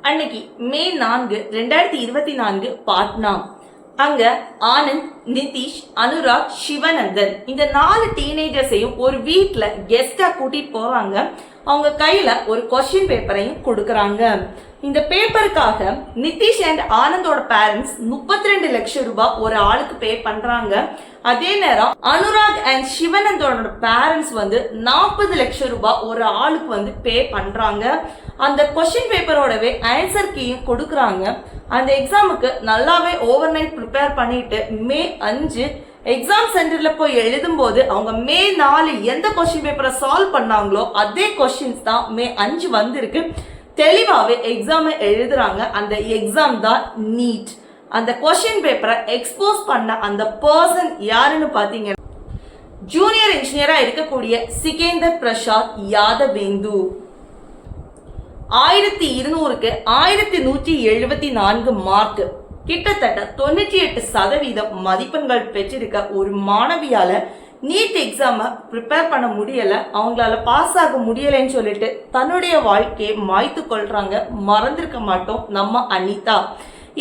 அன்னைக்கு மே 4 2024 பாட்னா. அங்க ஆனந்த், நிதிஷ், அனுராக், சிவனந்தன் இந்த 4 டீனேஜர்ஸையும் ஒரு வீட்டுல கெஸ்டா கூட்டிட்டு போவாங்க. அவங்க கையில ஒரு கொஸ்டின் பேப்பரையும் கொடுக்கறாங்க. இந்த பேப்பருக்காக நிதிஷ் அண்ட் ஆனந்தோட பேரண்ட்ஸ் 32 லட்சம் ரூபாய் ஒரு ஆளுக்கு பே பண்றாங்க. அதே நேரம் அனுராக் அண்ட் சிவனந்தோட பேரண்ட்ஸ் 40 லட்சம் ரூபாய் ஒரு ஆளுக்கு பே பண்றாங்க. அந்த கொஸ்டின் பேப்பரோடவே ஆன்சர் கீயும் கொடுக்கறாங்க. அந்த எக்ஸாமுக்கு நல்லாவே ஓவர் நைட் ப்ரிப்பேர் பண்ணிட்டு மே 5 எக்ஸாம் சென்டர்ல போய் எழுதும் போது அவங்க மே 4 எந்த கொஸ்டின் பேப்பரை சால்வ் பண்ணாங்களோ அதே கொஸ்டின்ஸ் தான் மே 5 வந்திருக்கு. தெளிவாவே எக்ஸாம் எழுதுறாங்க. அந்த எக்ஸாம் தான் நீட். அந்த கொஸ்டின் பேப்பரை எக்ஸ்போஸ் பண்ண அந்த பர்சன் யாருன்னு பாத்தீங்கன்னா ஜூனியர் இன்ஜினியரா இருக்கக்கூடிய சிகேந்தர் பிரசாத் யாதவேந்து. 1200க்கு 1174 மார்க், கிட்டத்தட்ட 98% மதிப்பெண்கள் பெற்றிருக்க ஒரு மாணவியால நீட் எக்ஸாம ப்ரிப்பேர் பண்ண முடியல, அவங்களால பாஸ் ஆக முடியலன்னு சொல்லிட்டு தன்னுடைய வாழ்க்கையை மாய்த்து கொள்றாங்க. மறந்திருக்க மாட்டோம் நம்ம அனிதா.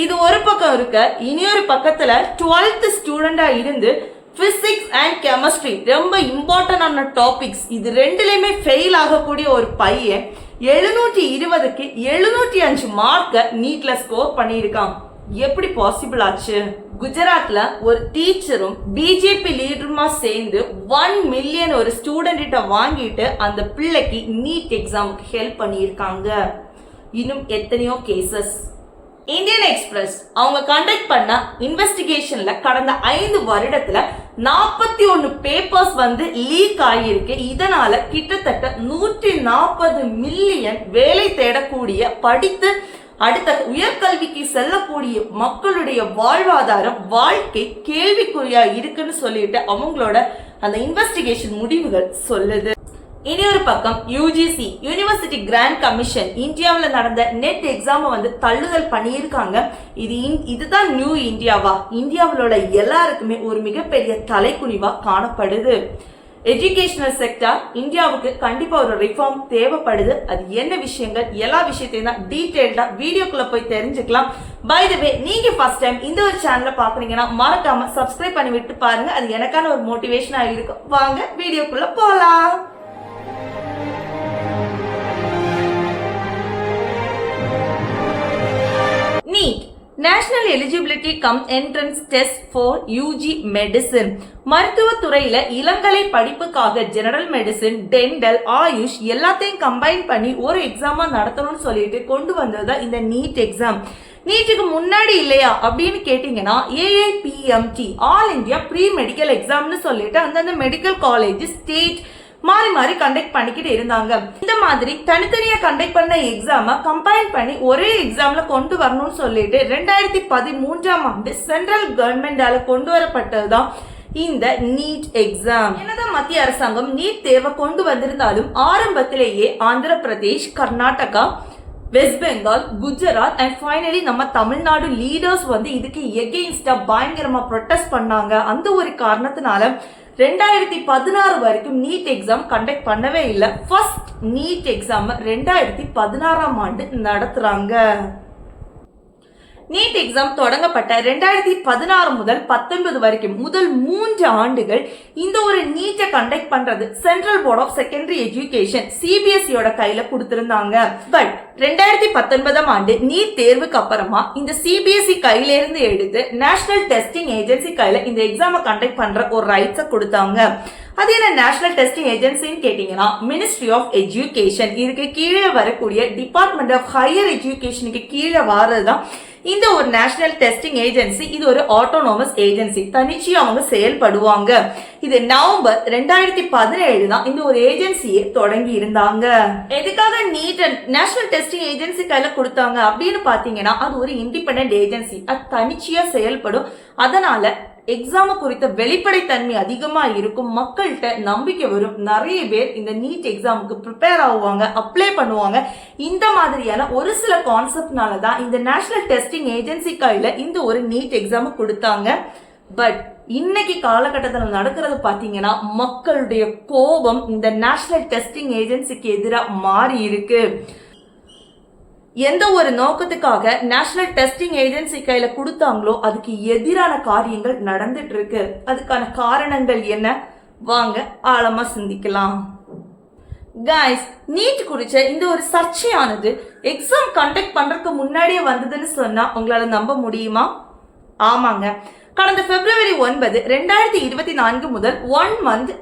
இது ஒரு பக்கம் இருக்க, இனியொரு பக்கத்துல 12th ஸ்டூடெண்டா இருந்து பிசிக்ஸ் அண்ட் கெமிஸ்ட்ரி ரொம்ப இம்பார்ட்டன்டான டாபிக்ஸ் இது ரெண்டுலயுமே ஃபெயில் ஆகக்கூடிய ஒரு பையன் 720க்கு 705 மார்க்க நீட்ல ஸ்கோர் பண்ணியிருக்கான். எப்படி பாசிபிள் ஆச்சு? குஜராத்ல ஒரு டீச்சரும் பிஜேபி லீடருமா சேர்ந்து 1 மில்லியன் ஒரு ஸ்டூடெண்ட் கிட்ட வாங்கிட்டு அந்த பிள்ளைக்கு நீட் எக்ஸாமுக்கு ஹெல்ப் பண்ணியிருக்காங்க. இன்னும் எத்தனையோ கேசஸ். இந்தியன் எக்ஸ்பிரஸ் அவங்க கண்டக்ட் பண்ண இன்வெஸ்டிகேஷன்ல கடந்த 5 வருடத்துல 41 பேப்பர்ஸ் லீக் ஆகியிருக்கு. இதனால கிட்டத்தட்ட 140 மில்லியன் வேலை தேடக்கூடிய படித்து அடுத்த உயர்கல்விக்கு செல்லக்கூடிய மக்களுடைய வாழ்வாதாரம் வாழ்க்கை கேள்விக்குறியா இருக்குன்னு சொல்லிட்டு அவங்களோட அந்த இன்வெஸ்டிகேஷன் முடிவுகள் சொல்லுது. இனி ஒரு பக்கம் யூஜிசி யூனிவர்சிட்டி கிராண்ட் கமிஷன் இந்தியாவில் நடந்த நெட் எக்ஸாம் தள்ளுதல் பண்ணியிருக்காங்க. இதுதான் நியூ இந்தியாவா? இந்தியாவிலோட எல்லாருக்குமே ஒரு மிகப்பெரிய தலைக்குனிவா காணப்படுது. எஜுகேஷனல் செக்டர் இந்தியாவுக்கு கண்டிப்பா ஒரு ரிஃபார்ம் தேவைப்படுது. அது என்ன விஷயங்கள் எல்லா விஷயத்தையும் தான் டீடைல்டா வீடியோக்குள்ள போய் தெரிஞ்சுக்கலாம். பை தி வே, நீங்க ஃபர்ஸ்ட் டைம் இந்த ஒரு சேனலை பாக்குறீங்கன்னா மறக்காம சப்ஸ்கிரைப் பண்ணி விட்டு பாருங்க. அது எனக்கான ஒரு மோட்டிவேஷனா இருக்கும். வாங்க வீடியோக்குள்ள போலாம். NEET national eligibility cum entrance test for UG medicine. மருத்துவத்துறையில இளங்கலை படிப்புக்காக ஜெனரல் மெடிசின், டென்டல், ஆயுஷ் எல்லாத்தையும் கம்பைன் பண்ணி ஒரு எக்ஸாமா நடத்தணும்னு சொல்லிட்டு கொண்டு வந்ததுதான் இந்த நீட் எக்ஸாம். நீட்டுக்கு முன்னாடி இல்லையா அப்படின்னு கேட்டீங்கன்னா AIPMT all India pre medical எக்ஸாம்னு சொல்லிட்டு அந்தந்த மெடிக்கல் காலேஜ் ஸ்டேட் மாறி மாறி கண்டக்ட் பண்ணிக்கிட்டு இருந்தாங்க. இந்த மாதிரி தனித்தனியா கண்டக்ட் பண்ண எக்ஸாம கம்பைன் பண்ணி ஒரே எக்ஸாம்ல கொண்டு வரணும்னு சொல்லிட்டு 2013ஆம் ஆண்டு சென்ட்ரல் கவர்மெண்டால கொண்டு வரப்பட்டதுதான் இந்த நீட் எக்ஸாம். என்னதான் மத்திய அரசாங்கம் நீட் தேர்வை கொண்டு வந்திருந்தாலும் ஆரம்பத்திலேயே Andhra Pradesh, Karnataka, west Bengal, Gujarat and finally நம்ம தமிழ்நாடு லீடர்ஸ் இதுக்கு எகெயின்ஸ்டா பயங்கரமா ப்ரொட்டஸ்ட் பண்ணாங்க. அந்த ஒரு காரணத்தினால 2016 வரைக்கும் நீட் எக்ஸாம் கண்டக்ட் பண்ணவே இல்லை. ஃபர்ஸ்ட் நீட் எக்ஸாம் 2016ஆம் ஆண்டு நடத்துறாங்க. நீட் எக்ஸாம் தொடங்கப்பட்ட 2016 முதல் 19 வரைக்கும் முதல் 3 ஆண்டுகள் இந்த ஒரு நீட்டை கண்டக்ட் பண்றது central board of secondary education சிபிஎஸ்இயோட கையில கொடுத்திருந்தாங்க. பட் 2019ஆம் ஆண்டு நீட் தேர்வுக்கு அப்புறமா இந்த சிபிஎஸ்இ கையில இருந்து எடுத்து நேஷனல் டெஸ்டிங் ஏஜென்சி கையில இந்த எக்ஸாமை கண்டக்ட் பண்ற ஒரு ரைட்ஸை கொடுத்தாங்க. அது என்ன நேஷனல் டெஸ்டிங் ஏஜென்சின்னு கேட்டீங்கன்னா மினிஸ்ட்ரி ஆஃப் எஜுகேஷன். இதுக்கு கீழே வரக்கூடிய டிபார்ட்மெண்ட் ஆஃப் ஹையர் எஜுகேஷனுக்கு கீழே வரதுதான் இந்த ஒரு நேஷனல் டெஸ்டிங் ஏஜென்சி. இது ஒரு ஆட்டோனோமஸ் ஏஜென்சி, தனிச்சையா அவங்க செயல்படுவாங்க. இது நவம்பர் 2017 தான் இந்த ஒரு ஏஜென்சியை தொடங்கி இருந்தாங்க. எதுக்காக நீட் நேஷனல் டெஸ்டிங் ஏஜென்சி கையில கொடுத்தாங்க அப்படின்னு பாத்தீங்கன்னா அது ஒரு இண்டிபெண்டன்ட் ஏஜென்சி, அது தனிச்சையா செயல்படும். அதனால எக்ஸாம் குறித்த வெளிப்படைத்தன்மை அதிகமா இருக்கும், மக்கள்கிட்ட நம்பிக்கை வரும். நிறைய பேர் இந்த நீட் எக்ஸாமுக்கு ப்ரிப்பேர் ஆகுவாங்க, அப்ளை பண்ணுவாங்க. இந்த மாதிரியான ஒரு சில கான்செப்ட்னால தான் இந்த நேஷனல் டெஸ்டிங் ஏஜென்சி கையில இந்த ஒரு நீட் எக்ஸாம் கொடுத்தாங்க. பட் இன்னைக்கு காலகட்டத்தில் நடக்கிறது பாத்தீங்கன்னா மக்களுடைய கோபம் இந்த நேஷனல் டெஸ்டிங் ஏஜென்சிக்கு எதிராக மாறி இருக்கு. எந்த ஒரு நோக்கத்துக்காக நேஷனல் டெஸ்டிங் ஏஜென்சி கையில கொடுத்தாங்களோ அதுக்கு எதிரான காரியங்கள் நடந்துட்டு இருக்கு. அதுக்கான காரணங்கள் என்ன, வாங்க ஆழமா சிந்திக்கலாம். கைஸ், நீட் குறிச்ச இந்த ஒரு சர்ச்சையானது எக்ஸாம் கண்டக்ட் பண்றதுக்கு முன்னாடியே வந்ததுன்னு சொன்னா உங்களால நம்ப முடியுமா? ஆமாங்க, கடந்த February 9, 2024 முதல் 1 month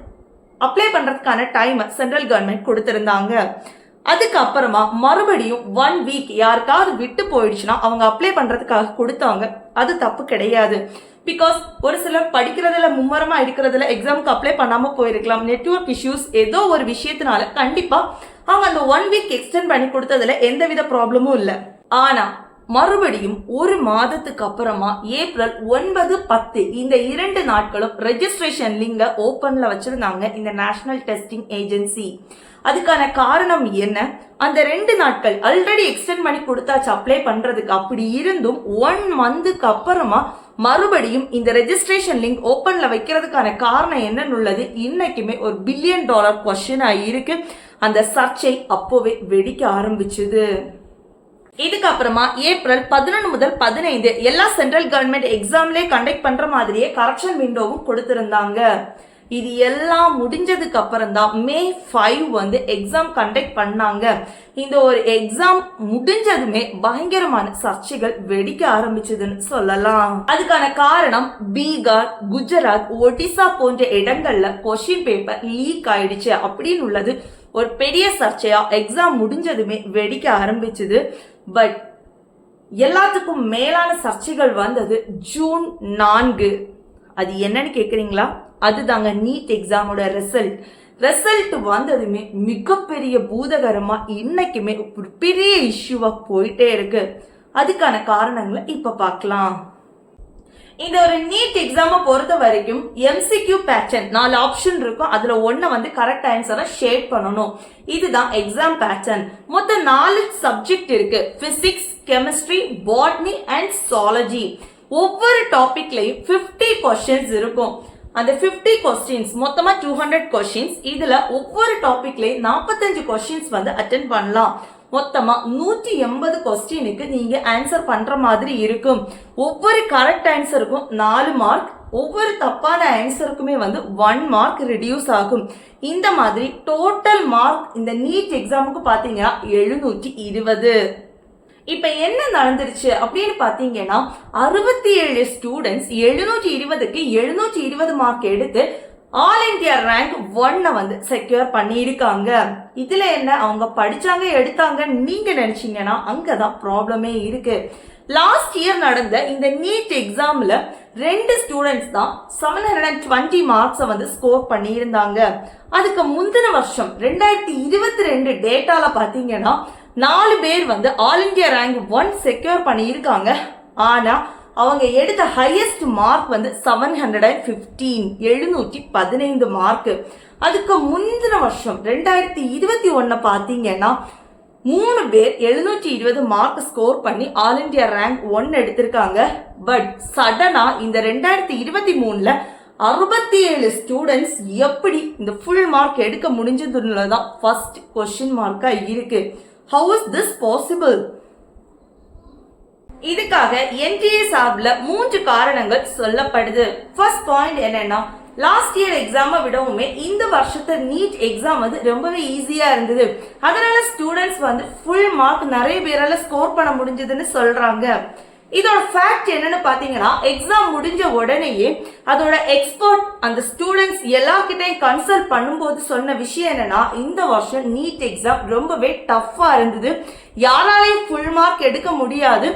அப்ளை பண்றதுக்கான டைம் சென்ட்ரல் கவர்மெண்ட் கொடுத்திருந்தாங்க. அதுக்கப்புறமா மறுபடியும் 1 week யாருக்காவது விட்டு போயிடுச்சுன்னா அவங்க அப்ளை பண்றதுக்காக கொடுத்தாங்க. அது தப்பு கிடையாது. பிகாஸ் ஒரு சிலர் படிக்கிறதுல மும்மரமா இருக்கிறதுல எக்ஸாமுக்கு அப்ளை பண்ணாம போயிருக்கலாம். நெட்வொர்க் இஷ்யூஸ் ஏதோ ஒரு விஷயத்தினால கண்டிப்பா அவங்க அந்த 1 week எக்ஸ்டெண்ட் பண்ணி கொடுத்ததுல எந்தவித ப்ராப்ளமும் இல்லை. ஆனா மறுபடியும் 1 மாதத்துக்கு அப்புறமா ஏப்ரல் 9, 10 இந்த 2 நாட்களும் ரெஜிஸ்ட்ரேஷன் லிங்க ஓபன்ல வச்சிருந்தாங்க இந்த நேஷனல் டெஸ்டிங் ஏஜென்சி. அதுக்கான காரணம் என்ன? அந்த 2 நாட்கள் ஆல்ரெடி எக்ஸ்டெண்ட் பண்ணி கொடுத்தாச்சு அப்ளை பண்றதுக்கு. அப்படி இருந்தும் 1 மந்த்துக்கு அப்புறமா மறுபடியும் இந்த ரெஜிஸ்ட்ரேஷன் லிங்க் ஓபன்ல வைக்கிறதுக்கான காரணம் என்னன்னு உள்ளது இன்னைக்குமே ஒரு $1 பில்லியன் கொஸ்டினா இருக்கு. அந்த சர்ச்சை அப்போவே வெடிக்க ஆரம்பிச்சுது. இதுக்கப்புறமா ஏப்ரல் 11 முதல் 15 எல்லா சென்ட்ரல் கவர்மெண்ட் எக்ஸாம்லயே கண்டக்ட் பண்ற மாதிரியே கரெக்ஷன் விண்டோவும் கொடுத்திருந்தாங்க. இது எல்லாம் முடிஞ்சதுக்கு அப்புறம் தான் May 5 எக்ஸாம் கண்டக்ட் பண்ணாங்க. இந்த ஒரு எக்ஸாம் முடிஞ்சதுமே பயங்கரமான சர்ச்சைகள் வெடிக்க ஆரம்பிச்சதுன்னு சொல்லலாம். அதுக்கான காரணம் பீகார், குஜராத், ஒடிசா போன்ற இடங்கள்ல கொஸ்டின் பேப்பர் லீக் ஆயிடுச்சு அப்படின்னு உள்ளது ஒரு பெரிய சர்ச்சையா எக்ஸாம் முடிஞ்சதுமே வெடிக்க ஆரம்பிச்சது. பட் எல்லாத்துக்கும் மேலான சர்ச்சைகள் வந்தது June 4. அது என்னன்னு கேக்குறீங்களா? அதுதாங்க நீட் எக்ஸாமோட ரிசல்ட் வந்ததுமே மிகப்பெரிய பூதகரமா இன்னைக்குமே ஒரு பெரிய இஷ்யூவா போயிட்டே இருக்கு. அதுக்கான காரணங்களை இப்ப பார்க்கலாம். இந்த ஒரு நீட் எக்ஸாம பொறுத்த வரைக்கும் MCQ பேட்டர்ன் 4 ஆப்ஷன் இருக்கும். அதுல ஒண்ணு கரெக்ட் ஆன்சரை ஷேட் பண்ணணும். இதுதான் எக்ஸாம் பேட்டர்ன். மொத்தம் 4 சப்ஜெக்ட் இருக்கு. Physics, chemistry, botany and zoology. ஒவ்வொரு டாபிக்லயும் 50 கொஸ்டின்ஸ் இருக்கும். அந்த 50 கொஸ்டின்ஸ் மொத்தமா 200 கொஸ்டின்ஸ். இதுல ஒவ்வொரு டாபிக்லயும் 45 கொஸ்டின்ஸ் அட்டென்ட் பண்ணலாம். மொத்தமா 180 கொஸ்டினுக்கு நீங்க ஆன்சர் பண்ற மாதிரி இருக்கும். ஒவ்வொரு கரெக்ட் ஆன்சருக்கும் 4 மார்க், ஒவ்வொரு தப்பான ஆன்சருக்குமே 1 மார்க் ரிடியூஸ் ஆகும். இந்த மாதிரி டோட்டல் மார்க் இந்த நீட் எக்ஸாமுக்கு பாத்தீங்கன்னா 720. இப்ப என்ன நடந்துருச்சு அப்படின்னு பாத்தீங்கன்னா 67 ஸ்டூடெண்ட்ஸ் 720க்கு 720 மார்க் எடுத்து ஆல் இந்தியா ரேங்க் 1 செக்யூர் பண்ணியிருக்காங்க. இதுல என்ன அவங்க படிச்சாங்க எடுத்தாங்க நீங்க நினைச்சீங்கன்னா அங்கதான் ப்ராப்ளமே இருக்கு. லாஸ்ட் இயர் நடந்த இந்த நீட் எக்ஸாம்ல 2 ஸ்டூடெண்ட்ஸ் தான் 720 மார்க்ஸ் ஸ்கோர் பண்ணியிருந்தாங்க. அதுக்கு முந்தின வருஷம் 2022 டேட்டால பாத்தீங்கன்னா 4 பேர் ஆல் இந்தியா ரேங்க் 1 செக்யூர் பண்ணியிருக்காங்க. ஆனா அவங்க எடுத்த ஹையஸ்ட் மார்க் 715 மார்க். அதுக்கு முந்தின வருஷம் 2021 பாத்தீங்கன்னா 3 பேர் 720 மார்க் ஸ்கோர் பண்ணி ஆல் இந்தியா ரேங்க் 1 எடுத்திருக்காங்க. பட் சடனா இந்த 2023ல 67 ஸ்டூடெண்ட்ஸ் எப்படி இந்த ஃபுல் மார்க் எடுக்க முடிஞ்சதுன்னதான் ஃபர்ஸ்ட் கொஸ்டின் மார்க்கா இருக்கு. How is this possible? இதுக்காக NTA சார்பில் 3 காரணங்கள் சொல்லப்படுது. ஃபர்ஸ்ட் பாயிண்ட் என்னன்னா, லாஸ்ட் இயர் எக்ஸாமை விடவுமே இந்த வருஷத்தை நீட் எக்ஸாம் ரொம்பவே ஈஸியா இருந்தது. அதனால ஸ்டூடெண்ட்ஸ் ஃபுல் மார்க் நிறைய பேரால ஸ்கோர் பண்ண முடிஞ்சதுன்னு சொல்றாங்க. இதோட ஃபேக்ட் என்னன்னு பாத்தீங்கன்னா, எக்ஸாம் முடிஞ்ச உடனேயே அதோட எக்ஸ்பர்ட் அந்த ஸ்டூடெண்ட்ஸ் எல்லார்கிட்டையும் கன்சல்ட் பண்ணும்போது சொன்ன விஷயம் என்னன்னா, இந்த வருஷம் நீட் எக்ஸாம் ரொம்பவே டஃப்பா இருந்தது. யாராலையும் ஃபுல் மார்க் எடுக்க முடியாது.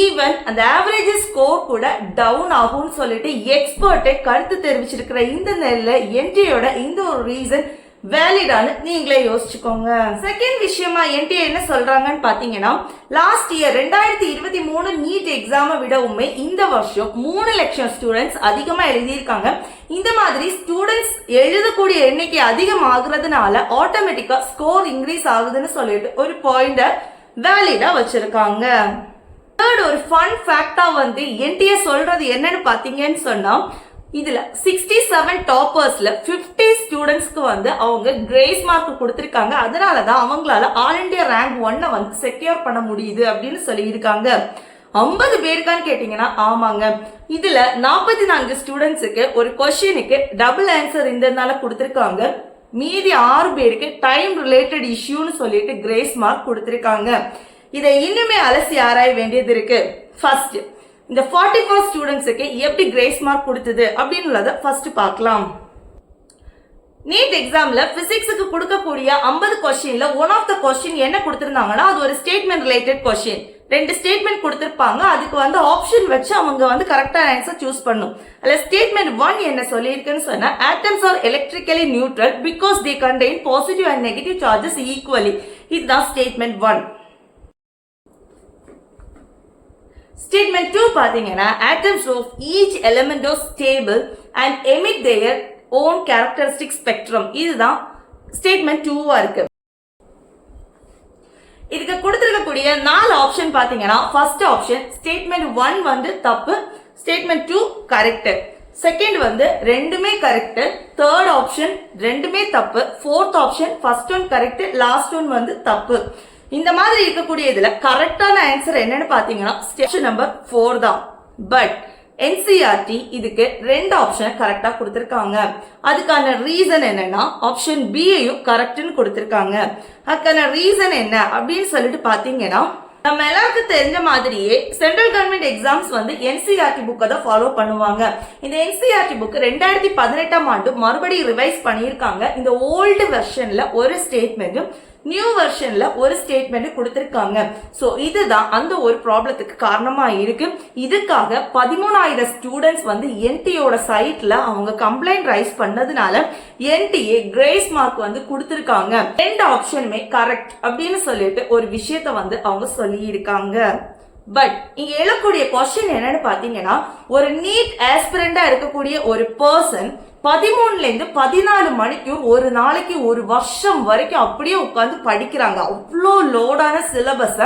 ஈவன் அந்த ஆவரேஜ் ஸ்கோர் கூட டவுன் ஆகும்னு சொல்லிட்டு எக்ஸ்பர்ட்டே கருத்து தெரிவிச்சிருக்கிற இந்த நிலையில NTA இந்த ஒரு ரீசன் வேலிடான்னு நீங்களே யோசிச்சுக்கோங்க. செகண்ட் விஷயமா NTA என்ன சொல்றாங்கன்னு பாத்தீங்கன்னா, லாஸ்ட் இயர் 2023 நீட் எக்ஸாமை விடவுமே இந்த வருஷம் 3 லட்சம் ஸ்டூடெண்ட்ஸ் அதிகமா எழுதியிருக்காங்க. இந்த மாதிரி ஸ்டூடெண்ட்ஸ் எழுதக்கூடிய எண்ணிக்கை அதிகமாகிறதுனால ஆட்டோமேட்டிக்கா ஸ்கோர் இன்க்ரீஸ் ஆகுதுன்னு சொல்லிட்டு ஒரு பாயிண்ட வேலிடா வச்சிருக்காங்க. தேர்ட் ஒரு ஃபன் ஃபேக்டா NTA சொல்றது என்னன்னு பாத்தீங்கன்னு சொன்னா, இதுல 67 டாப்பர்ஸ்ல 50 ஸ்டூடெண்ட்ஸ்க்கு வந்து அவங்க கிரேஸ் மார்க் கொடுத்திருக்காங்க. அதனாலதான் அவங்களால ஆல் இண்டியா ரேங்க் 1 வந்து செக்யூர் பண்ண முடியுது அப்படின்னு சொல்லி இருக்காங்க. 50 பேருக்கான்னு கேட்டீங்கன்னா ஆமாங்க. இதுல 44 ஸ்டூடெண்ட்ஸுக்கு ஒரு கொஸ்டினுக்கு டபுள் ஆன்சர் இருந்ததுனால கொடுத்திருக்காங்க. மீதி 6 பேருக்கு டைம் ரிலேட்டட் இஷ்யூன்னு சொல்லிட்டு கிரேஸ் மார்க் கொடுத்திருக்காங்க. இதை இன்னுமே அலசி ஆராய வேண்டியது இருக்கு. ஃபர்ஸ்ட், இந்த 44 ஸ்டூடெண்ட்ஸுக்கு எப்படி கிரேஸ் மார்க் கொடுத்தது அப்படின்னு ஃபர்ஸ்ட் பார்க்கலாம். நீட் எக்ஸாம்ல பிசிக்ஸுக்கு கொடுக்கக்கூடிய 50 கொஸ்டின்ல ஒன் ஆஃப் த கொஸ்டின் என்ன கொடுத்திருந்தாங்கன்னா அது ஒரு ஸ்டேட்மெண்ட் ரிலேட்டட் கொஸ்டின். 2 ஸ்டேட்மெண்ட் கொடுத்திருப்பாங்க. அதுக்கு வந்து ஆப்ஷன் வச்சு அவங்க வந்து கரெக்டான ஆன்சர் சூஸ் பண்ணும். அதுல ஸ்டேட்மெண்ட் 1 என்ன சொல்லியிருக்குன்னு சொன்னா, atoms are electrically neutral because they contain positive and negative charges equally. இதுதான் ஸ்டேட்மெண்ட் 1. Statement 2 பாத்தீங்கன்னா atoms of each element are stable and emit their own characteristic spectrum. இதுதான் statement 2 இருக்கு. இதுக்கு கொடுத்திருக்கக்கூடிய 4 ஆப்ஷன் பாத்தீங்கன்னா ஃபர்ஸ்ட் ஆப்ஷன் statement 1 வந்து தப்பு, statement 2 correct, second வந்து ரெண்டுமே கரெக்ட், தேர்ட் ஆப்ஷன் ரெண்டுமே தப்பு, fourth option first one correct, last one வந்து தப்பு. இந்த மாதிரி இருக்கக்கூடிய இதுல கரெக்டான ஆன்சர் என்னன்னு பாத்தீங்கன்னா ஆப்ஷன் நம்பர் 4 தான். பட் NCERT இதுக்கு 2 ஆப்ஷன் கரெக்டா கொடுத்திருக்காங்க. அதுக்கான ரீசன் என்னன்னா ஆப்ஷன் பியையும் கரெக்ட்னு கொடுத்திருக்காங்க. அதுக்கான ரீசன் என்ன அப்படின்னு சொல்லிட்டு பாத்தீங்கன்னா, நம்ம எல்லாருக்கும் தெரிஞ்ச மாதிரியே சென்ட்ரல் கவர்மெண்ட் எக்ஸாம்ஸ் வந்து NCERT புக்கை தான் ஃபாலோ பண்ணுவாங்க. இந்த NCERT புக் 2018ஆம் ஆண்டு மறுபடியும் ரிவைஸ் பண்ணியிருக்காங்க. இந்த ஓல்டு வெர்ஷன்ல ஒரு ஸ்டேட்மெண்ட்டும் நியூ வெர்ஷன்ல ஒரு ஸ்டேட்மெண்ட் கொடுத்திருக்காங்க. சோ இதுதான் அந்த ஒரு ப்ராப்ளத்துக்கு காரணமா இருக்கு. இதுக்காக 13,000 ஸ்டூடெண்ட்ஸ் வந்து NTA சைட்ல அவங்க கம்ப்ளைண்ட் ரைஸ் பண்ணதுனால NTA கிரேஸ் மார்க் வந்து கொடுத்திருக்காங்க. 2 ஆப்ஷனுமே கரெக்ட் அப்படின்னு சொல்லிட்டு ஒரு விஷயத்த வந்து அவங்க சொல்லி இருக்காங்க. பட் இங்க எழக்கூடிய கொஸ்டின் என்னன்னு பாத்தீங்கன்னா, ஒரு நீட் ஆஸ்பிரண்டா இருக்கக்கூடிய ஒரு பர்சன் 13ல இருந்து 14 மணிக்கு ஒரு நாளைக்கு ஒரு வருஷம் வரைக்கும் அப்படியே உட்காந்து படிக்கிறாங்க. அவ்வளோ லோடான சிலபஸ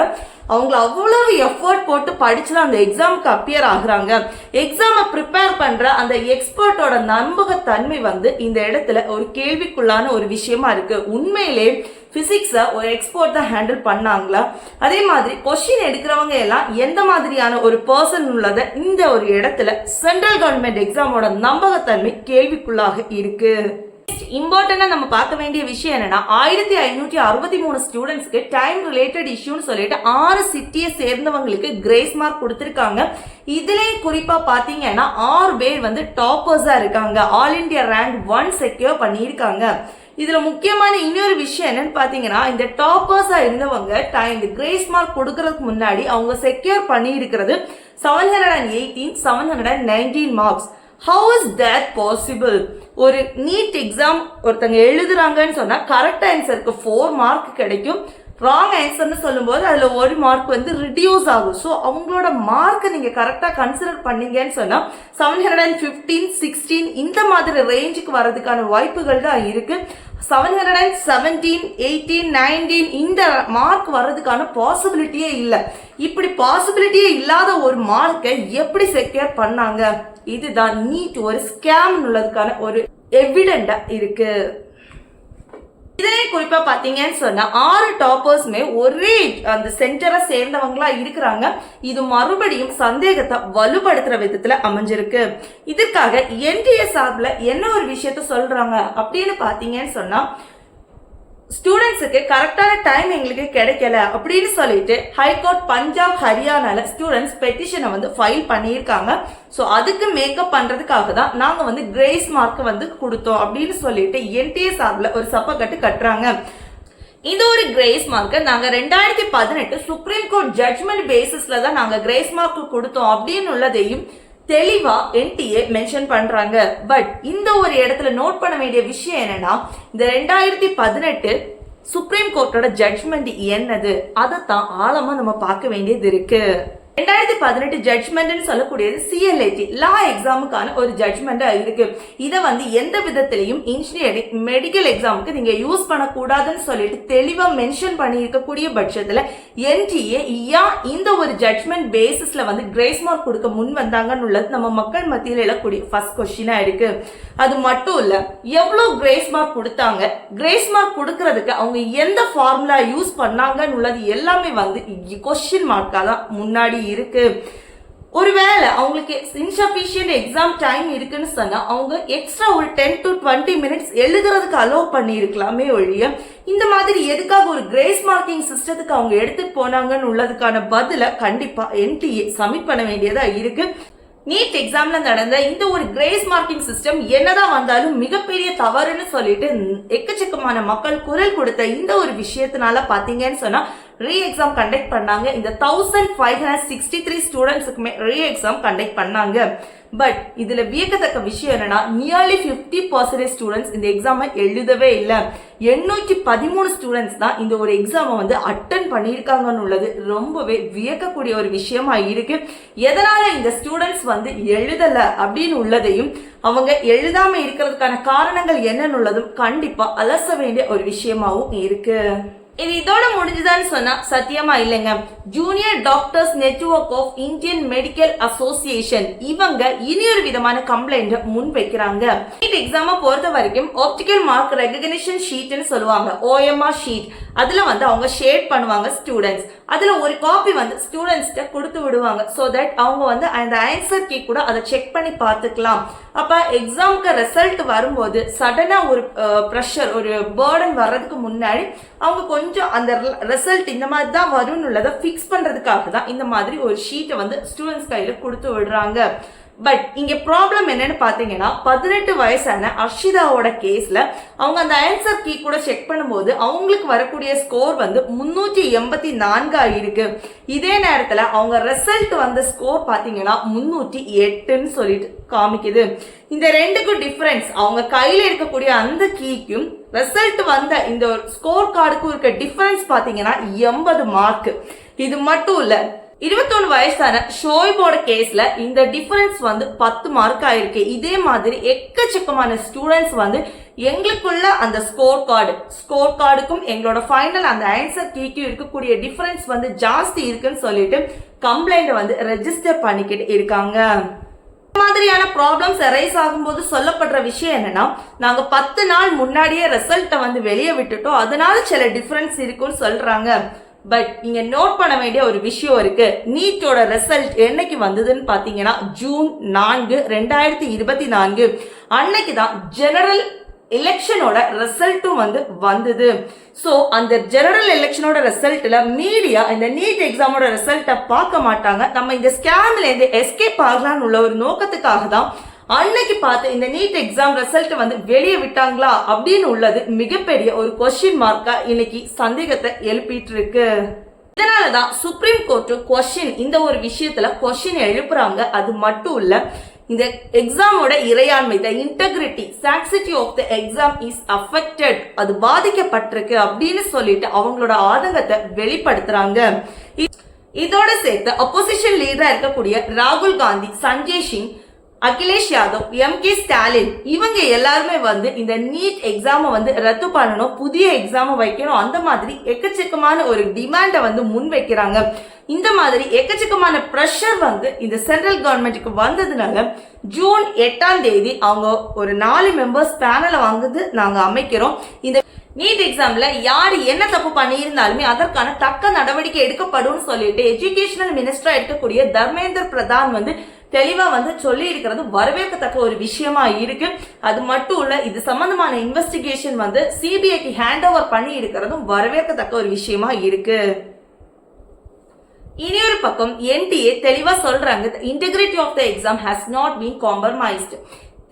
அவங்க அவ்வளவு எஃபர்ட் போட்டு படிச்சுதான் அந்த எக்ஸாமுக்கு அப்பியர் ஆகுறாங்க. எக்ஸாமை ப்ரிப்பேர் பண்ற அந்த எக்ஸ்பர்ட்டோட நம்பகத்தன்மை வந்து இந்த இடத்துல ஒரு கேள்விக்குள்ளான ஒரு விஷயமா இருக்கு. உண்மையிலே பிசிக்ஸ ஒரு எக்ஸ்பர்ட் தான் ஹேண்டில் பண்ணாங்களா? அதே மாதிரி கொஸ்டின் எடுக்கிறவங்க எல்லாம் எந்த மாதிரியான ஒரு பர்சன் உள்ளத இந்த ஒரு இடத்துல சென்ட்ரல் கவர்மெண்ட் எக்ஸாமோட நம்பகத்தன்மை கேள்விக்குள்ளாக இருக்கு. இம்பார்ட்டன்டா நம்ம பார்க்க வேண்டிய விஷயம் என்னன்னா, 1563 ஸ்டூடெண்ட்ஸ்க்கு டைம் ரிலேட்டட் இஷ்யூன்னு சொல்லிட்டு 6 சிட்டியை சேர்ந்தவங்களுக்கு கிரேஸ் மார்க் கொடுத்திருக்காங்க. இதுலயும் குறிப்பா பாத்தீங்கன்னா 6 பேர் வந்து டாப்பர்ஸா இருக்காங்க. ஆல் இண்டியா ரேங்க் 1 செக்யூர் பண்ணியிருக்காங்க. இதுல முக்கியமான இன்னொரு விஷயம் என்னன்னு பாத்தீங்கன்னா, இந்த டாப்பர்ஸா இருந்தவங்க இந்த கிரேஸ் மார்க் கொடுக்கறதுக்கு முன்னாடி அவங்க செக்யூர் பண்ணி இருக்கிறது 718, 719 marks. How is that possible? ஒரு நீட் எக்ஸாம் ஒருத்தங்க எழுதுறாங்கன்னு சொன்னா கரெக்ட் ஆன்சருக்கு 4 மார்க் கிடைக்கும். ராங் ஆன்சர்னு சொல்லும்போது அதுல 1 மார்க் வந்து ரிடியூஸ் ஆகும். ஸோ அவங்களோட மார்க்கை நீங்க கரெக்டா கன்சிடர் பண்ணீங்கன்னு சொன்னா 715, 16 இந்த மாதிரி ரேஞ்சுக்கு வர்றதுக்கான வாய்ப்புகள் தான் இருக்கு. 717, 18, 19 இந்த மார்க் வர்றதுக்கான பாசிபிலிட்டியே இல்லை. இப்படி பாசிபிலிட்டியே இல்லாத ஒரு மார்க்கை எப்படி செக்யூர் பண்ணாங்க? இதுதான் நீட் ஒரு ஸ்கேம் உள்ளதுக்கான ஒரு எவிடெண்டா இருக்கு. இதனை குறிப்பா பாத்தீங்கன்னு சொன்னா 6 டாப்பர்ஸ்மே ஒரே அந்த சென்டரை சேர்ந்தவங்களா இருக்கிறாங்க. இது மறுபடியும் சந்தேகத்தை வலுப்படுத்துற விதத்துல அமைஞ்சிருக்கு. இதுக்காக NTA சார்பில் என்ன ஒரு விஷயத்த சொல்றாங்க அப்படின்னு பாத்தீங்கன்னு சொன்னா, ஸ்டூடெண்ட்ஸுக்கு கரெக்டான டைம் எங்களுக்கு கிடைக்கல அப்படின்னு சொல்லிட்டு ஹைகோர்ட் பஞ்சாப் ஹரியானால ஸ்டூடெண்ட்ஸ் பெட்டிஷனை வந்து ஃபைல் பண்ணியிருக்காங்க. ஸோ அதுக்கு மேக்கப் பண்றதுக்காக தான் நாங்க வந்து கிரேஸ் மார்க் வந்து கொடுத்தோம் அப்படின்னு சொல்லிட்டு NTA சார்பில் ஒரு சப்பக்கட்டு கட்டுறாங்க. இந்த ஒரு கிரேஸ் மார்க்கை நாங்க 2018 சுப்ரீம் கோர்ட் ஜட்ஜ்மெண்ட் பேசிஸ்ல தான் நாங்க கிரேஸ் மார்க் கொடுத்தோம் அப்படின்னு உள்ளதையும் தெளிவா NTA மென்ஷன் பண்றாங்க. பட் இந்த ஒரு இடத்துல நோட் பண்ண வேண்டிய விஷயம் என்னன்னா, இந்த 2018 சுப்ரீம் கோர்ட்டோட ஜட்ஜ்மெண்ட் என்னது, அதைத்தான் ஆழமா நம்ம பார்க்க வேண்டியது இருக்கு. 2018 ஜட்ஜ்மெண்ட்னு சொல்லக்கூடியது CLAT லா எக்ஸாமுக்கான ஒரு ஜட்ஜ்மெண்டா இருக்கு. இதை வந்து எந்த விதத்திலையும் இன்ஜினியரிங் மெடிக்கல் எக்ஸாமுக்கு நீங்க யூஸ் பண்ணக்கூடாதுன்னு சொல்லிட்டு தெளிவா மென்ஷன் பண்ணி இருக்கக்கூடிய பட்சத்துல NTA ஏன் இந்த ஒரு ஜட்ஜ்மெண்ட் பேசிஸ்ல வந்து கிரேஸ் மார்க் கொடுக்க முன் வந்தாங்கன்னு உள்ளது நம்ம மக்கள் மத்தியில் எழக்கூடிய ஃபர்ஸ்ட் கொஸ்டினா இருக்கு. அது மட்டும் இல்ல, எவ்வளவு கிரேஸ் மார்க் கொடுத்தாங்க, கிரேஸ் மார்க் கொடுக்கறதுக்கு அவங்க எந்த ஃபார்முலா யூஸ் பண்ணாங்கன்னு உள்ளது எல்லாமே வந்து கொஸ்டின் மார்க்கா தான் முன்னாடி இருக்கு. ஒருவேளை அவங்களுக்கு இன்சஃபிஷியன்ட் எக்ஸாம் டைம் இருக்குன்னு சொன்னா அவங்க எக்ஸ்ட்ரா ஒரு 10 to 20 மினிட்ஸ் எழுதுறதுக்கு அலோவ் பண்ணி இருக்கலாமே ஒழிய இந்த மாதிரி எதுக்காக ஒரு கிரேஸ் மார்க்கிங் சிஸ்டத்துக்கு அவங்க எடுத்துட்டு போனாங்கன்னு உள்ளதுக்கான பதில கண்டிப்பா NTA சப்மிட் பண்ண வேண்டியதா இருக்கு. நீட் எக்ஸாம்ல நடந்த இந்த ஒரு கிரேஸ் மார்க்கிங் சிஸ்டம் என்னதான் வந்தாலும் மிகப்பெரிய தவறுன்னு சொல்லிட்டு எக்கச்சக்கமான மக்கள் குரல் கொடுத்த இந்த ஒரு விஷயத்தினால பாத்தீங்கன்னு சொன்னா ரீ எக்ஸாம் கண்டக்ட் பண்ணாங்க. இந்த 1563 ஸ்டூடெண்ட்ஸுக்குமே ரீ எக்ஸாம் கண்டக்ட் பண்ணாங்க. பட் இதுல வியக்கத்தக்க விஷயம் என்னன்னா நியர்லி 50% ஸ்டூடெண்ட்ஸ் இந்த எக்ஸாமை எழுதவே இல்லை. 813 ஸ்டூடெண்ட்ஸ் தான் இந்த ஒரு எக்ஸாமை வந்து அட்டன் பண்ணியிருக்காங்கன்னு உள்ளது ரொம்பவே வியக்கக்கூடிய ஒரு விஷயமா இருக்கு. எதனால இந்த ஸ்டூடெண்ட்ஸ் வந்து எழுதல அப்படின்னு உள்ளதையும் அவங்க எழுதாம இருக்கிறதுக்கான காரணங்கள் என்னன்னு உள்ளதும் கண்டிப்பா அலச வேண்டிய ஒரு விஷயமாவும் இருக்கு. இது இதோட முடிஞ்சுதான்னு சொன்னா சத்தியமா இல்லைங்க. Junior doctors network of Indian medical association இவங்க இனியொரு விதமான கம்ப்ளைண்ட் முன் வைக்கிறாங்க. நீட் எக்ஸாம பொறுத்த வரைக்கும் ஆப்டிகல் மார்க் ரெகக்னிஷன் ஷீட்னு சொல்லுவாங்க, OMR ஷீட். அதுல வந்து அவங்க ஷேட் பண்ணுவாங்க ஸ்டூடெண்ட்ஸ். அதுல ஒரு காப்பி வந்து ஸ்டூடெண்ட்ஸ்ட கொடுத்து விடுவாங்க. சோ தட் அவங்க வந்து அந்த ஆன்சர் கீ கூட அதை செக் பண்ணி பார்த்துக்கலாம். அப்ப எக்ஸாமுக்கு ரிசல்ட் வரும்போது சடனா ஒரு ப்ரெஷர், ஒரு பேர்டன் வர்றதுக்கு முன்னாடி அவங்க கொஞ்சம் அந்த ரிசல்ட் இந்த மாதிரி தான் வரும்னு உள்ளதை ஃபிக்ஸ் பண்றதுக்காக தான் இந்த மாதிரி ஒரு ஷீட்டை வந்து ஸ்டூடெண்ட்ஸ் கையில கொடுத்து விடுறாங்க. பட் இங்க ப்ராப்ளம் என்னன்னு பாத்தீங்கன்னா 18 வயசான அர்ஷிதாவோட கேஸ்ல அவங்க அந்த ஆன்சர் கீ கூட செக் பண்ணும்போது அவங்களுக்கு வரக்கூடிய ஸ்கோர் வந்து 384 இருக்கு. இதே நேரத்துல அவங்க ரிசல்ட் வந்த ஸ்கோர் பாத்தீங்கன்னா 308ன்னு சொல்லிட்டு காமிக்குது. இந்த ரெண்டுக்கும் டிஃபரன்ஸ் அவங்க கையில இருக்கக்கூடிய அந்த கீக்கும் ரிசல்ட் வந்த இந்த ஸ்கோர் கார்டுக்கும் இருக்க டிஃபரன்ஸ் பாத்தீங்கன்னா 80 மார்க். இது மட்டும் இல்ல, 21 வயசான ஷோய்போட கேஸ்ல இந்த டிஃபரன்ஸ் வந்து 10 மார்க் ஆயிருக்கு. இதே மாதிரி எக்கச்சக்கமான ஸ்டூடெண்ட்ஸ் வந்து எங்களுக்குள்ள அந்த ஸ்கோர் கார்டுக்கும் எங்களோட ஃபைனல் அந்த ஆன்சர் கீக்கும் இருக்கக்கூடிய டிஃபரன்ஸ் வந்து ஜாஸ்தி இருக்குன்னு சொல்லிட்டு கம்ப்ளைண்ட் வந்து ரெஜிஸ்டர் பண்ணிக்கிட்டு இருக்காங்க. மாதிரியான ப்ராப்ளம்ஸ் அரைஸ் ஆகும்போது சொல்லப்படுற விஷயம் என்னன்னா, நாங்க 10 நாள் முன்னாடியே ரிசல்ட்டை வந்து வெளியே விட்டுட்டோம், அதனால சில டிஃபரன்ஸ் இருக்குன்னு சொல்றாங்க. பட் இங்க நோட் பண்ண வேண்டிய ஒரு விஷயம் இருக்கு. நீட்டோட ரிசல்ட் என்னைக்கு வந்ததுன்னு பாத்தீங்கன்னா ஜூன் 4, 2024 அன்னைக்கு தான் ஜெனரல் எலெக்ஷனோட ரிசல்ட்டும் வந்து வந்தது. சோ அந்த ஜெனரல் எலெக்ஷனோட ரிசல்ட்ல மீடியா இந்த நீட் எக்ஸாமோட ரிசல்ட்டை பார்க்க மாட்டாங்க. நம்ம இந்த ஸ்கேம்ல இருந்து எஸ்கேப் ஆகலாம்னு உள்ள ஒரு நோக்கத்துக்காக தான் அன்னைக்கு பார்த்து இந்த நீட் எக்ஸாம் ரிசல்ட் வந்து வெளியே விட்டாங்களா அப்படின்னு உள்ளது மிகப்பெரிய ஒரு கொஸ்டின் மார்க்கா இன்னைக்கு சந்தேகத்தை எழுப்பிட்டு இருக்கு. இதனாலதான் சுப்ரீம் கோர்ட் இந்த ஒரு விஷயத்துல கொஸ்டின் எழுப்புறாங்க. அது மட்டும் இல்ல, இந்த எக்ஸாமோட இறையாண்மை, the integrity, sanctity of the exam is affected, அது பாதிக்கப்பட்டிருக்கு அப்படின்னு சொல்லிட்டு அவங்களோட ஆதங்கத்தை வெளிப்படுத்துறாங்க. இதோட சேர்த்து அப்போசிஷன் லீடரா இருக்கக்கூடிய ராகுல் காந்தி, சஞ்சய் சிங், அகிலேஷ் யாதவ், MK ஸ்டாலின் இவங்க எல்லாருமே வந்து இந்த நீட் எக்ஸாமை வந்து ரத்து பண்ணணும், புதிய எக்ஸாமை வைக்கணும், அந்த மாதிரி எக்கச்சக்கமான ஒரு டிமாண்டை வந்து முன் வைக்கிறாங்க. இந்த மாதிரி எக்கச்சக்கமான பிரஷர் வந்து இந்த சென்ட்ரல் கவர்மெண்ட்டுக்கு வந்ததுனால ஜூன் 8ஆம் தேதி அவங்க ஒரு 4 மெம்பர்ஸ் பேனலை வந்து நாங்க அமைக்கிறோம். இந்த நீட் எக்ஸாம்ல யாரு என்ன தப்பு பண்ணியிருந்தாலுமே அதற்கான தக்க நடவடிக்கை எடுக்கப்படும் சொல்லிட்டு எஜுகேஷனல் மினிஸ்டரா இருக்கக்கூடிய தர்மேந்திர பிரதான் வந்து தெளிவா வந்து சொல்லி இருக்கிறது வரவேற்கத்தக்க ஒரு விஷயமா இருக்கு. அது மட்டும் இல்ல, இது சம்பந்தமான இன்வெஸ்டிகேஷன் வந்து CBIக்கு ஹேண்ட் ஓவர் பண்ணி இருக்கிறதும் வரவேற்கத்தக்க ஒரு விஷயமா இருக்கு. இனியொரு பக்கம் NTA தெளிவா சொல்றாங்க, integrity of the exam has not been compromised.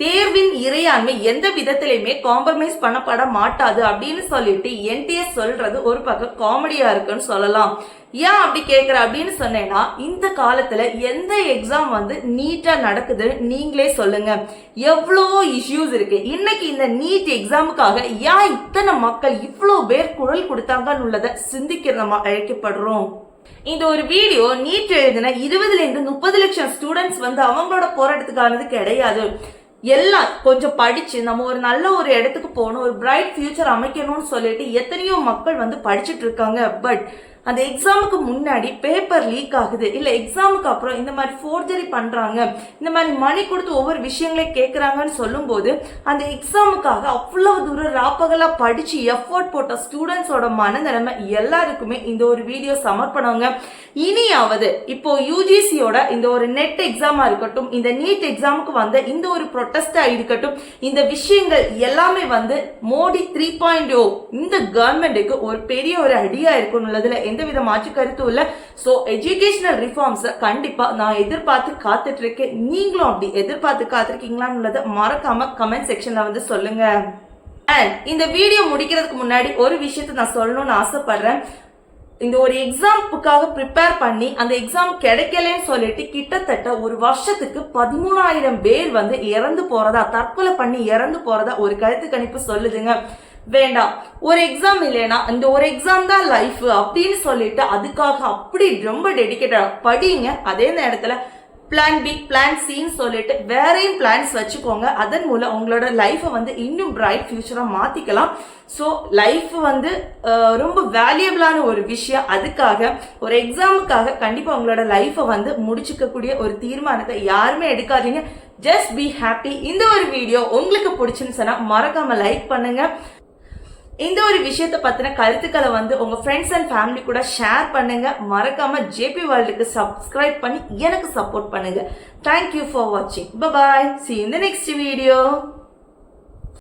தேர்வின் இறையாண்மை எந்த விதத்திலையுமே காம்ப்ரமைஸ் பண்ணப்பட மாட்டாது அப்படின்னு சொல்லிட்டு NTA சொல்றது ஒரு பக்கம் காமெடியா இருக்குன்னு சொல்லலாம். ஏன் அப்படி கேட்கிற அப்படின்னு சொன்னேன்னா, இந்த காலத்துல எந்த எக்ஸாம் வந்து நீட்டா நடக்குது நீங்களே சொல்லுங்க. எவ்வளோ இஷ்யூஸ் இருக்கு. இன்னைக்கு இந்த நீட் எக்ஸாமுக்காக ஏன் இத்தனை மக்கள் இவ்வளோ பேர் குரல் கொடுத்தாங்கன்னு உள்ளதை சிந்திக்க நம்ம அழைக்கப்படுறோம். இந்த ஒரு வீடியோ நீட் எழுதின 20 to 30 லட்சம் ஸ்டூடெண்ட்ஸ் வந்து அவங்களோட போராட்டத்துக்கானது கிடையாது. எல்லாம் கொஞ்சம் படிச்சு நம்ம ஒரு நல்ல ஒரு இடத்துக்கு போகணும், ஒரு பிரைட் ஃபியூச்சர் அமைக்கணும்னு சொல்லிட்டு எத்தனையோ மக்கள் வந்து படிச்சுட்டு இருக்காங்க. பட் அந்த எக்ஸாமுக்கு முன்னாடி பேப்பர் லீக் ஆகுது, இல்ல எக்ஸாமுக்கு அப்புறம் இந்த மாதிரி ஃபோர்ஜரி பண்றாங்க, இந்த மாதிரி மணி கொடுத்து ஒவ்வொரு விஷயங்களையும் கேட்கறாங்கன்னு சொல்லும் போது அந்த எக்ஸாமுக்காக அவ்வளவு தூரம் ராப்பகலா படிச்சு எஃபோர்ட் போட்ட ஸ்டூடெண்ட்ஸோட மனநிலைமை எல்லாருக்குமே இந்த ஒரு வீடியோ சமர்ப்பணங்க. இனியாவது இப்போ யூஜிசியோட இந்த ஒரு நெட் எக்ஸாமா இருக்கட்டும், இந்த நீட் எக்ஸாமுக்கு வந்த இந்த ஒரு ப்ரொட்டஸ்டா இருக்கட்டும், இந்த விஷயங்கள் எல்லாமே வந்து மோடி 3.0 இந்த கவர்மெண்ட்டுக்கு ஒரு பெரிய ஒரு அடியா இருக்கும்னுள்ளதுல எந்தவித மாற்று கருத்தும் இல்ல. சோ எஜுகேஷனல் ரிஃபார்ம்ஸ் கண்டிப்பா நான் எதிர்பார்த்து காத்துட்டு இருக்கேன். நீங்களும் அப்படி எதிர்பார்த்து காத்திருக்கீங்களான்னு மறக்காம கமெண்ட் செக்ஷன்ல வந்து சொல்லுங்க. அண்ட் இந்த வீடியோ முடிக்கிறதுக்கு முன்னாடி ஒரு விஷயத்தை நான் சொல்லணும்னு ஆசைப்படுறேன். இந்த ஒரு எக்ஸாமுக்காக ப்ரிப்பேர் பண்ணி அந்த எக்ஸாம் கிடைக்கலன்னு சொல்லிட்டு கிட்டத்தட்ட ஒரு வருஷத்துக்கு 13,000 பேர் வந்து இறந்து போறதா, தற்கொலை பண்ணி இறந்து போறதா ஒரு கருத்து கணிப்பு சொல்லுதுங்க. வேண்டாம், ஒரு எக்ஸாம் இல்லைன்னா இந்த ஒரு எக்ஸாம் தான் லைஃப் அப்படின்னு சொல்லிட்டு அதுக்காக அப்படி ரொம்ப டெடிகேட்டா படிங்க. அதே நேரத்துல பிளான் பி பிளான் சின்னு சொல்லிட்டு வேறையும் பிளான்ஸ் வச்சுக்கோங்க. அதன் மூலம் உங்களோட லைஃபை வந்து இன்னும் பிரைட் ஃபியூச்சரா மாத்திக்கலாம். ஸோ லைஃப் வந்து ரொம்ப வேல்யூபிளான ஒரு விஷயம். அதுக்காக ஒரு எக்ஸாமுக்காக கண்டிப்பா உங்களோட லைஃபை வந்து முடிச்சுக்கக்கூடிய ஒரு தீர்மானத்தை யாருமே எடுக்காதீங்க. Just be happy. இந்த ஒரு வீடியோ உங்களுக்கு பிடிச்சிருந்துச்சுன்னா மறக்காம லைக் பண்ணுங்க. இந்த ஒரு விஷயத்தை பத்தின கருத்துக்களை வந்து உங்க ஃப்ரெண்ட்ஸ் அண்ட் ஃபேமிலி கூட ஷேர் பண்ணுங்க. மறக்காம ஜேபி வேர்ல்டுக்கு சப்ஸ்கிரைப் பண்ணி எனக்கு சப்போர்ட் பண்ணுங்க. தேங்க்யூ ஃபார் வாட்சிங். By. See you in the next video.